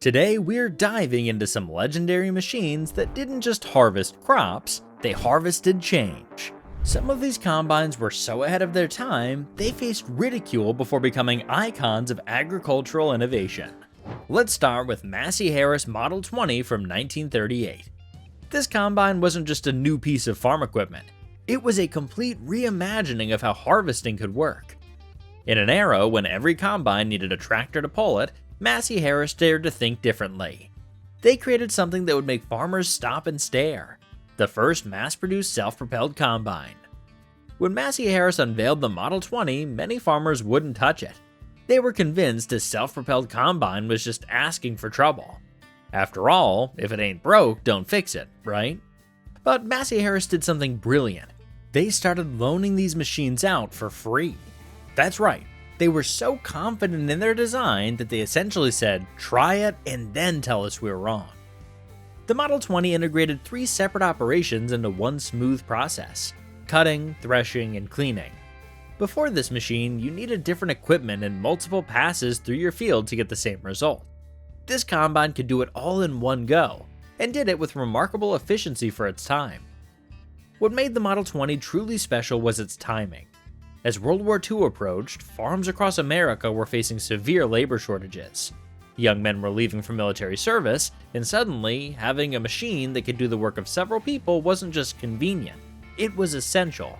Today, we're diving into some legendary machines that didn't just harvest crops, they harvested change. Some of these combines were so ahead of their time, they faced ridicule before becoming icons of agricultural innovation. Let's start with Massey-Harris Model 20 from 1938. This combine wasn't just a new piece of farm equipment, it was a complete reimagining of how harvesting could work. In an era when every combine needed a tractor to pull it, Massey-Harris dared to think differently. They created something that would make farmers stop and stare: the first mass-produced self-propelled combine. When Massey-Harris unveiled the Model 20, many farmers wouldn't touch it. They were convinced a self-propelled combine was just asking for trouble. After all, if it ain't broke, don't fix it, right? But Massey-Harris did something brilliant. They started loaning these machines out for free. That's right. They were so confident in their design that they essentially said, try it and then tell us we're wrong. The Model 20 integrated 3 separate operations into one smooth process: cutting, threshing, and cleaning. Before this machine, you needed different equipment and multiple passes through your field to get the same result. This combine could do it all in one go, and did it with remarkable efficiency for its time. What made the Model 20 truly special was its timing. As World War II approached, farms across America were facing severe labor shortages. Young men were leaving for military service, and suddenly, having a machine that could do the work of several people wasn't just convenient, it was essential.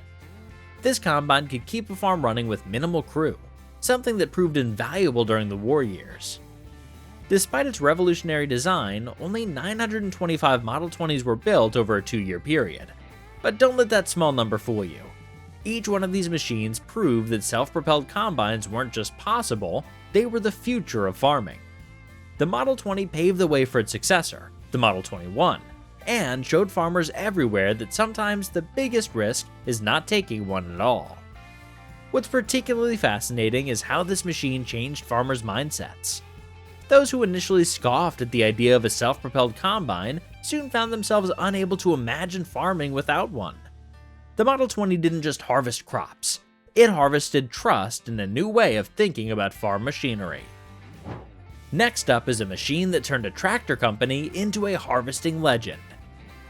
This combine could keep a farm running with minimal crew, something that proved invaluable during the war years. Despite its revolutionary design, only 925 Model 20s were built over a 2-year period. But don't let that small number fool you. Each one of these machines proved that self-propelled combines weren't just possible, they were the future of farming. The Model 20 paved the way for its successor, the Model 21, and showed farmers everywhere that sometimes the biggest risk is not taking one at all. What's particularly fascinating is how this machine changed farmers' mindsets. Those who initially scoffed at the idea of a self-propelled combine soon found themselves unable to imagine farming without one. The Model 20 didn't just harvest crops, it harvested trust in a new way of thinking about farm machinery. Next up is a machine that turned a tractor company into a harvesting legend: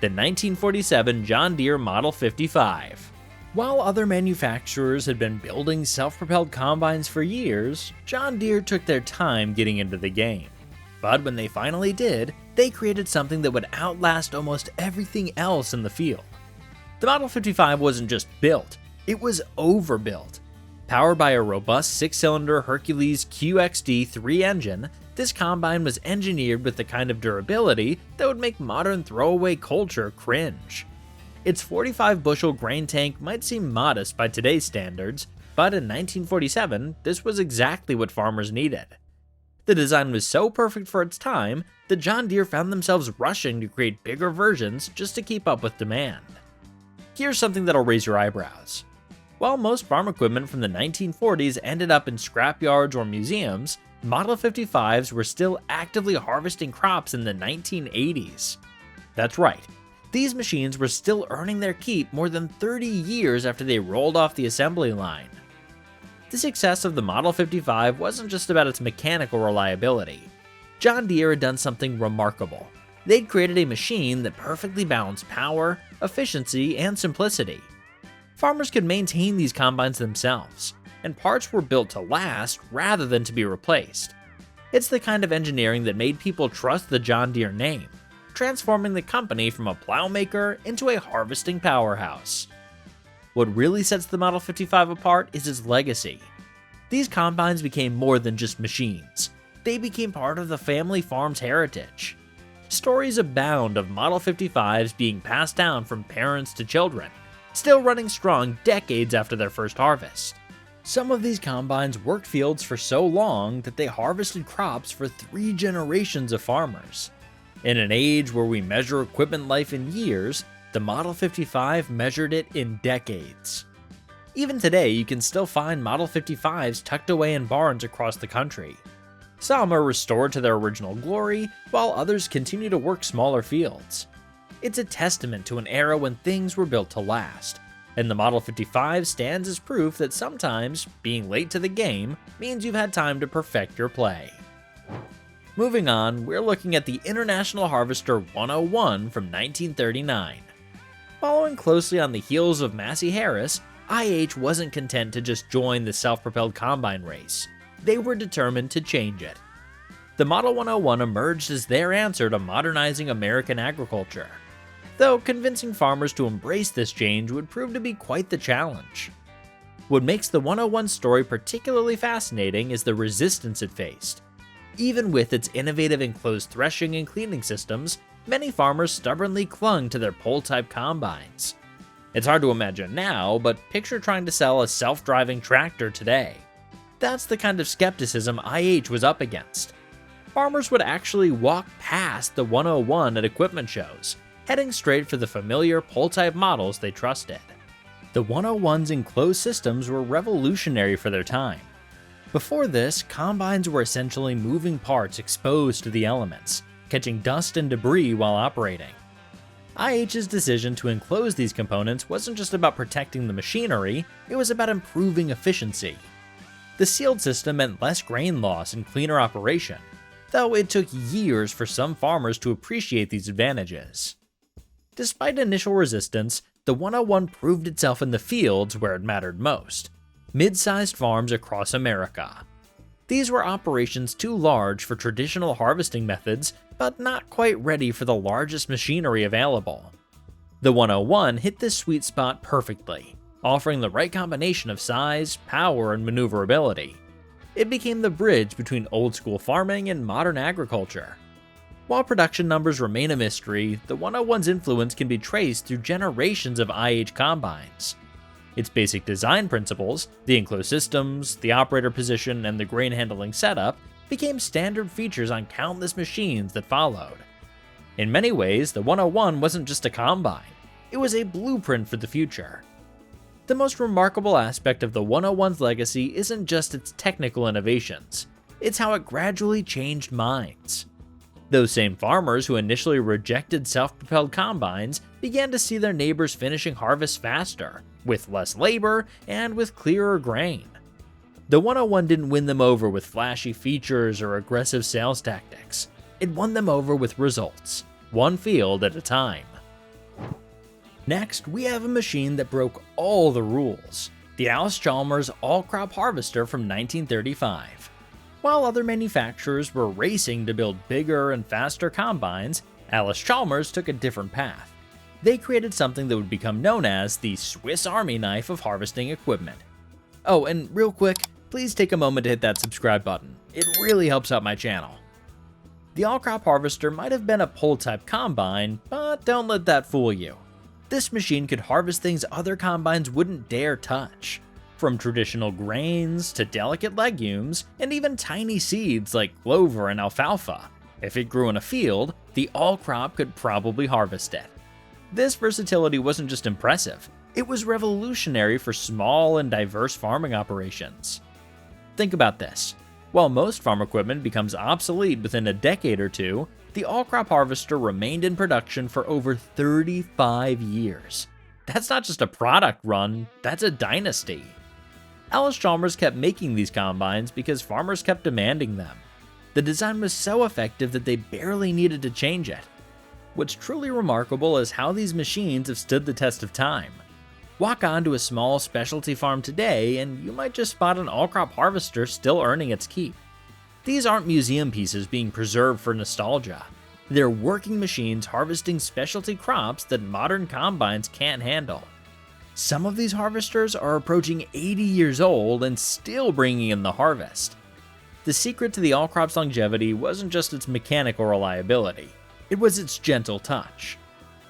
the 1947 John Deere Model 55. While other manufacturers had been building self-propelled combines for years, John Deere took their time getting into the game. But when they finally did, they created something that would outlast almost everything else in the field. The Model 55 wasn't just built, it was overbuilt. Powered by a robust 6-cylinder Hercules QXD3 engine, this combine was engineered with the kind of durability that would make modern throwaway culture cringe. Its 45-bushel grain tank might seem modest by today's standards, but in 1947, this was exactly what farmers needed. The design was so perfect for its time that John Deere found themselves rushing to create bigger versions just to keep up with demand. Here's something that'll raise your eyebrows. While most farm equipment from the 1940s ended up in scrapyards or museums, Model 55s were still actively harvesting crops in the 1980s. That's right, these machines were still earning their keep more than 30 years after they rolled off the assembly line. The success of the Model 55 wasn't just about its mechanical reliability. John Deere had done something remarkable. They'd created a machine that perfectly balanced power, efficiency, and simplicity. Farmers could maintain these combines themselves, and parts were built to last rather than to be replaced. It's the kind of engineering that made people trust the John Deere name, transforming the company from a plowmaker into a harvesting powerhouse. What really sets the Model 55 apart is its legacy. These combines became more than just machines. They became part of the family farm's heritage. Stories abound of Model 55s being passed down from parents to children, still running strong decades after their first harvest. Some of these combines worked fields for so long that they harvested crops for 3 generations of farmers. In an age where we measure equipment life in years, the Model 55 measured it in decades. Even today, you can still find Model 55s tucked away in barns across the country. Some are restored to their original glory, while others continue to work smaller fields. It's a testament to an era when things were built to last, and the Model 55 stands as proof that sometimes being late to the game means you've had time to perfect your play. Moving on, we're looking at the International Harvester 101 from 1939. Following closely on the heels of Massey-Harris, IH wasn't content to just join the self-propelled combine race. They were determined to change it. The Model 101 emerged as their answer to modernizing American agriculture, though convincing farmers to embrace this change would prove to be quite the challenge. What makes the 101 story particularly fascinating is the resistance it faced. Even with its innovative enclosed threshing and cleaning systems, many farmers stubbornly clung to their pole-type combines. It's hard to imagine now, but picture trying to sell a self-driving tractor today. That's the kind of skepticism IH was up against. Farmers would actually walk past the 101 at equipment shows, heading straight for the familiar pole-type models they trusted. The 101's enclosed systems were revolutionary for their time. Before this, combines were essentially moving parts exposed to the elements, catching dust and debris while operating. IH's decision to enclose these components wasn't just about protecting the machinery, it was about improving efficiency. The sealed system meant less grain loss and cleaner operation, though it took years for some farmers to appreciate these advantages. Despite initial resistance, the 101 proved itself in the fields where it mattered most, mid-sized farms across America. These were operations too large for traditional harvesting methods, but not quite ready for the largest machinery available. The 101 hit this sweet spot perfectly, offering the right combination of size, power, and maneuverability. It became the bridge between old-school farming and modern agriculture. While production numbers remain a mystery, the 101's influence can be traced through generations of IH combines. Its basic design principles, the enclosed systems, the operator position, and the grain handling setup, became standard features on countless machines that followed. In many ways, the 101 wasn't just a combine, it was a blueprint for the future. The most remarkable aspect of the 101's legacy isn't just its technical innovations, it's how it gradually changed minds. Those same farmers who initially rejected self-propelled combines began to see their neighbors finishing harvests faster, with less labor, and with clearer grain. The 101 didn't win them over with flashy features or aggressive sales tactics. It won them over with results, one field at a time. Next, we have a machine that broke all the rules, the Allis-Chalmers all-crop harvester from 1935. While other manufacturers were racing to build bigger and faster combines, Allis-Chalmers took a different path. They created something that would become known as the Swiss Army knife of harvesting equipment. Oh, and real quick, please take a moment to hit that subscribe button. It really helps out my channel. The all-crop harvester might have been a pole-type combine, but don't let that fool you. This machine could harvest things other combines wouldn't dare touch. From traditional grains to delicate legumes, and even tiny seeds like clover and alfalfa. If it grew in a field, the all-crop could probably harvest it. This versatility wasn't just impressive, it was revolutionary for small and diverse farming operations. Think about this. While most farm equipment becomes obsolete within a decade or two, the all-crop harvester remained in production for over 35 years. That's not just a product run, that's a dynasty. Allis-Chalmers kept making these combines because farmers kept demanding them. The design was so effective that they barely needed to change it. What's truly remarkable is how these machines have stood the test of time. Walk onto a small specialty farm today and you might just spot an all-crop harvester still earning its keep. These aren't museum pieces being preserved for nostalgia. They're working machines harvesting specialty crops that modern combines can't handle. Some of these harvesters are approaching 80 years old and still bringing in the harvest. The secret to the all-crop's longevity wasn't just its mechanical reliability, it was its gentle touch.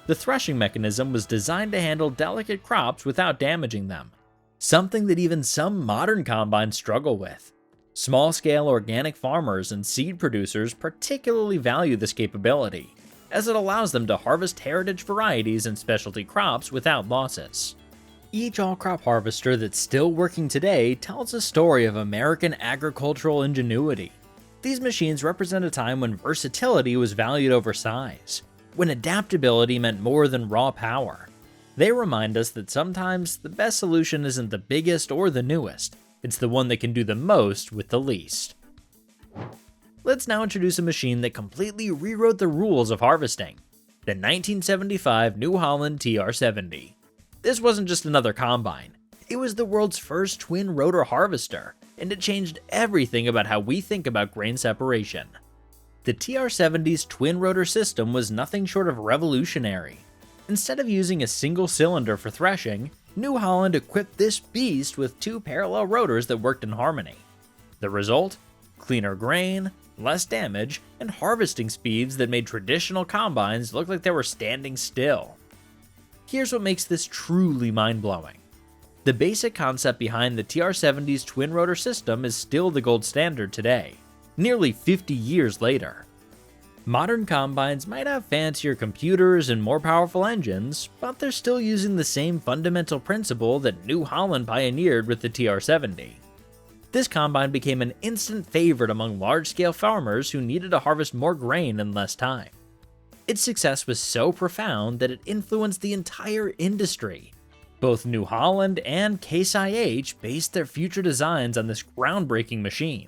The threshing mechanism was designed to handle delicate crops without damaging them, something that even some modern combines struggle with. Small-scale organic farmers and seed producers particularly value this capability, as it allows them to harvest heritage varieties and specialty crops without losses. Each all-crop harvester that's still working today tells a story of American agricultural ingenuity. These machines represent a time when versatility was valued over size, when adaptability meant more than raw power. They remind us that sometimes the best solution isn't the biggest or the newest, it's the one that can do the most with the least. Let's now introduce a machine that completely rewrote the rules of harvesting, the 1975 New Holland TR70. This wasn't just another combine, it was the world's first twin-rotor harvester, and it changed everything about how we think about grain separation. The TR70's twin-rotor system was nothing short of revolutionary. Instead of using a single cylinder for threshing, New Holland equipped this beast with two parallel rotors that worked in harmony. The result? Cleaner grain, less damage, and harvesting speeds that made traditional combines look like they were standing still. Here's what makes this truly mind-blowing. The basic concept behind the TR70's twin-rotor system is still the gold standard today, nearly 50 years later. Modern combines might have fancier computers and more powerful engines, but they're still using the same fundamental principle that New Holland pioneered with the TR70. This combine became an instant favorite among large-scale farmers who needed to harvest more grain in less time. Its success was so profound that it influenced the entire industry. Both New Holland and Case IH based their future designs on this groundbreaking machine.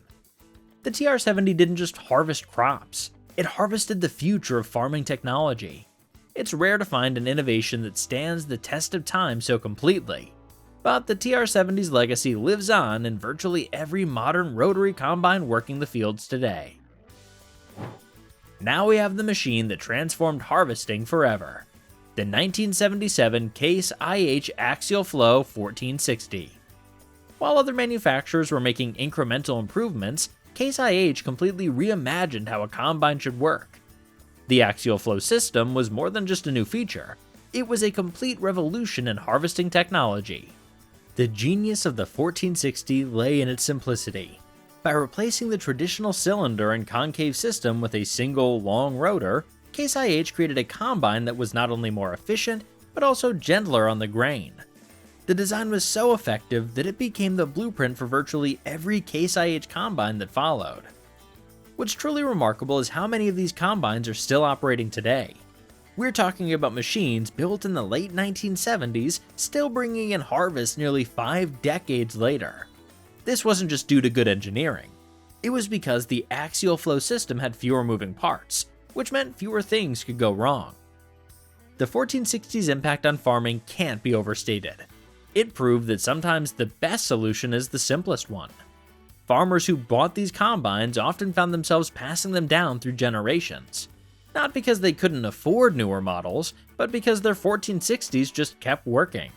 The TR70 didn't just harvest crops, it harvested the future of farming technology. It's rare to find an innovation that stands the test of time so completely. But the TR70's legacy lives on in virtually every modern rotary combine working the fields today. Now we have the machine that transformed harvesting forever, the 1977 Case IH Axial Flow 1460. While other manufacturers were making incremental improvements, Case IH completely reimagined how a combine should work. The Axial Flow system was more than just a new feature, it was a complete revolution in harvesting technology. The genius of the 1460 lay in its simplicity. By replacing the traditional cylinder and concave system with a single, long rotor, Case IH created a combine that was not only more efficient, but also gentler on the grain. The design was so effective that it became the blueprint for virtually every Case IH combine that followed. What's truly remarkable is how many of these combines are still operating today. We're talking about machines built in the late 1970s, still bringing in harvest nearly 5 decades later. This wasn't just due to good engineering. It was because the axial flow system had fewer moving parts, which meant fewer things could go wrong. The 1460's impact on farming can't be overstated. It proved that sometimes the best solution is the simplest one. Farmers who bought these combines often found themselves passing them down through generations. Not because they couldn't afford newer models, but because their 1460s just kept working.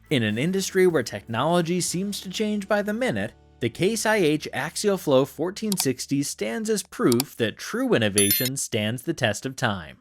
In an industry where technology seems to change by the minute, the Case IH Axial Flow 1460 stands as proof that true innovation stands the test of time.